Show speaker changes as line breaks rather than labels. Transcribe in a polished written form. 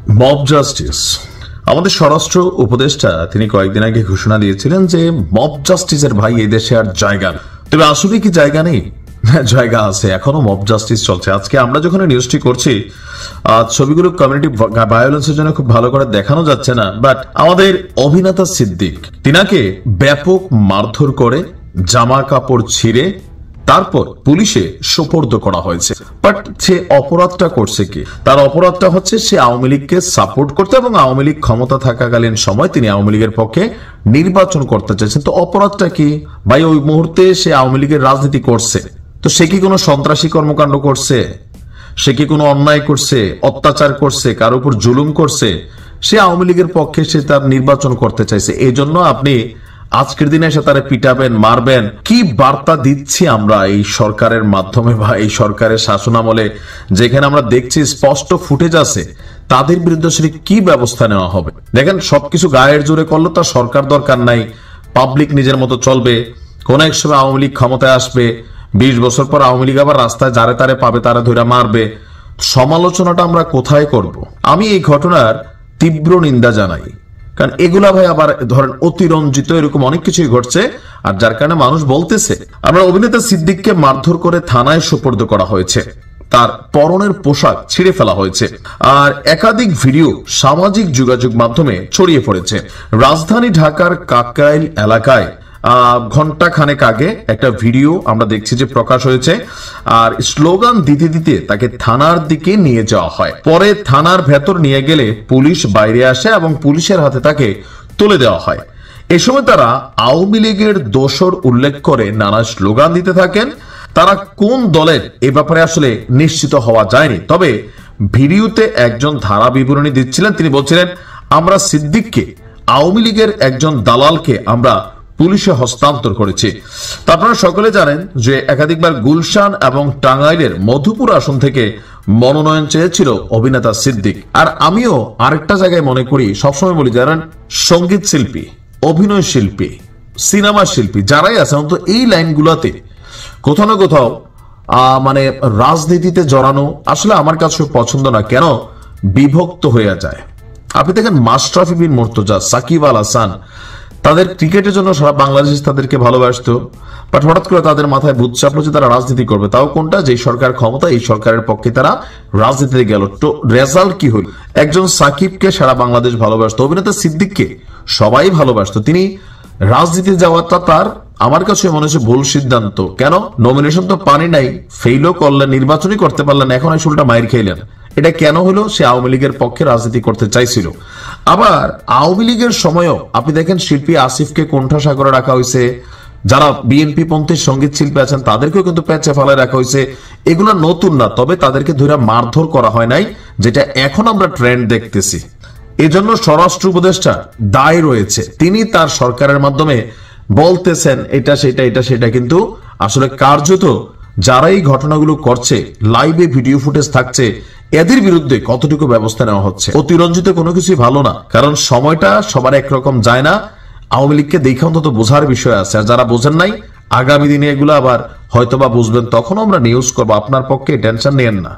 Mob justice. আমাদের স্বরাষ্ট্র উপদেষ্টা তিনি কয়েকদিন আগে ঘোষণা দিয়েছিলেন যে মব জাস্টিসের ভাই এই দেশে আর জায়গা নেই। তবে আসলে কি জায়গা নেই? জায়গা আছে, এখনো মব জাস্টিস চলছে। আজকে আমরা যখন নিউজটি করছি ছবিগুলো কমিউনিটি ভায়োলেন্সের জন্য খুব ভালো করে দেখানো যাচ্ছে না, বাট আমাদের অভিনেতা সিদ্দিক তিনাকে ব্যাপক মারধর করে জামা কাপড় ছিঁড়ে তারপর পুলিশে সোপর্দ করা হয়েছে। বাট সে অপরাধটা করছে কি? তার অপরাধটা হচ্ছে সে আওয়ামী লীগকে সাপোর্ট করতে এবং আওয়ামী লীগ ক্ষমতা থাকাকালীন সময় তিনি আওয়ামী লীগের পক্ষে নির্বাচন করতে চাইছেন। তো অপরাধটা কি ভাই? ওই মুহূর্তে সে আওয়ামী লীগের রাজনীতি করছে, তো সে কি কোনো সন্ত্রাসী কর্মকাণ্ড করছে? সে কি কোনো অন্যায় করছে, অত্যাচার করছে, কার উপর জুলুম করছে? সে আওয়ামী লীগের পক্ষে সে তার নির্বাচন করতে চাইছে। এই জন্য আপনি আজকের দিনে এসে তারা পিটাবেন, মারবেন? কি বার্তা দিচ্ছি আমরা এই সরকারের মাধ্যমে বা এই সরকারের শাসনামলে, যেখানে আমরা দেখছি স্পষ্ট ফুটেজ আছে তাদের বিরুদ্ধে আসলে কি ব্যবস্থা নেওয়া হবে? দেখেন, সবকিছু গায়ের জোরে করলে তার সরকার দরকার নাই, পাবলিক নিজের মতো চলবে। কোন এক সময় আওয়ামী লীগ ক্ষমতায় আসবে, 20 বছর পর আওয়ামী লীগ আবার রাস্তায় যারে তারে পাবে, তারা ধরে মারবে। সমালোচনাটা আমরা কোথায় করব? আমি এই ঘটনার তীব্র নিন্দা জানাই, কারণ এগুলা ভাই আবার ধরেন অতিরঞ্জিত এরকম অনেক কিছুই ঘটছে, আর যার কারণে মানুষ বলতেছে। আমরা অভিনেতা সিদ্দিককে মারধর করে থানায় সোপর্দ করা হয়েছে, তার পরনের পোশাক ছিঁড়ে ফেলা হয়েছে, আর একাধিক ভিডিও সামাজিক যোগাযোগ মাধ্যমে ছড়িয়ে পড়েছে। রাজধানী ঢাকার কাকরাইল এলাকায় ঘন্টা খানেক আগে একটা ভিডিও আমরা দেখছি যে প্রকাশ হয়েছে, আর স্লোগান দিতে দিতে তাকে থানার দিকে নিয়ে যাওয়া হয়। পরে থানার ভেতর নিয়ে গেলে পুলিশ বাইরে আসে এবং পুলিশের হাতে তাকে তুলে দেওয়া হয়। এ সময় তারা আওয়ামী লীগের দোসর উল্লেখ করে নানা স্লোগান দিতে থাকেন। তারা কোন দলের এ ব্যাপারে আসলে নিশ্চিত হওয়া যায়নি, তবে ভিডিওতে একজন ধারা বিবরণী দিচ্ছিলেন। তিনি বলছিলেন, আমরা সিদ্দিককে আওয়ামী লীগের একজন দালালকে আমরা পুলিশে হস্তান্তর করেছে। তো আপনারা সকলে জানেন যে একাধিকবার গুলশান এবং টাঙ্গাইলের মধুপুর আসন থেকে মনোনয়ন চেয়েছিল অভিনেতা সিদ্দিক। আর আমিও আরেকটা জায়গায় মনে করি, সবসময় বলি, জানেন, সঙ্গীত শিল্পী, অভিনয় শিল্পী, সিনেমা শিল্পী যারাই আছে, অন্তত এই লাইনগুলোতে কোথাও না কোথাও মানে রাজনীতিতে জড়ানো আসলে আমার কাছে পছন্দ না। কেন বিভক্ত হয়ে যায়? আপনি দেখেন মাশরাফি বিন মুর্তজা, সাকিব আল হাসান, তাদের ক্রিকেটের জন্য সারা বাংলাদেশ তাদেরকে ভালোবাসতো, বাট হঠাৎ করে তাদের মাথায় ভূত চাপলো যে তারা রাজনীতি করবে। তাও কোনটা? যে সরকার ক্ষমতা, এই সরকারের পক্ষে তারা রাজনীতিতে গেল। তো রেজাল্ট কি হল? একজন সাকিবকে সারা বাংলাদেশ ভালোবাসতো, অভিনেতা সিদ্দিককে সবাই ভালোবাসতো। তিনি রাজনীতি যাওয়াটা তার আমার কাছে মনে হচ্ছে ভুল সিদ্ধান্ত। কেন? নমিনেশন তো পানি নাই, ফেইলও করলেন, নির্বাচনই করতে পারলেন, এখন এই উল্টা মাইর খাইলেন। এটা কেন হলো? সে আওয়ামী লীগের পক্ষে রাজনীতি করতে চাইছিল। আবার আওয়ামী লীগের সময়ও আপনি দেখেন শিল্পী আসিফকে কোণঠাসা রাখা হয়েছে, যারা বিএনপি পন্থী সঙ্গীত শিল্পী আছেন তাদেরকেও কিন্তু প্যাচে ফেলায় রাখা হয়েছে। এগুলো নতুন না, তবে তাদেরকে ধরে মারধর করা হয় নাই, যেটা এখন আমরা ট্রেন্ড দেখতেছি। এজন্য স্বরাষ্ট্র উপদেষ্টা দায় রয়েছে, তিনি তার সরকারের মাধ্যমে বলতেছেন এটা সেটা এটা সেটা, কিন্তু আসলে কার্যত যারা এই ঘটনাগুলো করছে, লাইভে ভিডিও ফুটেজ থাকছে, এদের বিরুদ্ধে কতটুকু ব্যবস্থা নেওয়া হচ্ছে? অতিরঞ্জিত কোনো কিছুই ভালো না, কারণ সময়টা সবার একরকম যায় না। আওয়ামী লীগকে দেখে অন্তত বোঝার বিষয় আছে, আর যারা বোঝেন নাই আগামী দিনে এগুলো আবার হয়তোবা বুঝবেন, তখন আমরা নিউজ করবো। আপনার পক্ষে টেনশন নিয়েন না।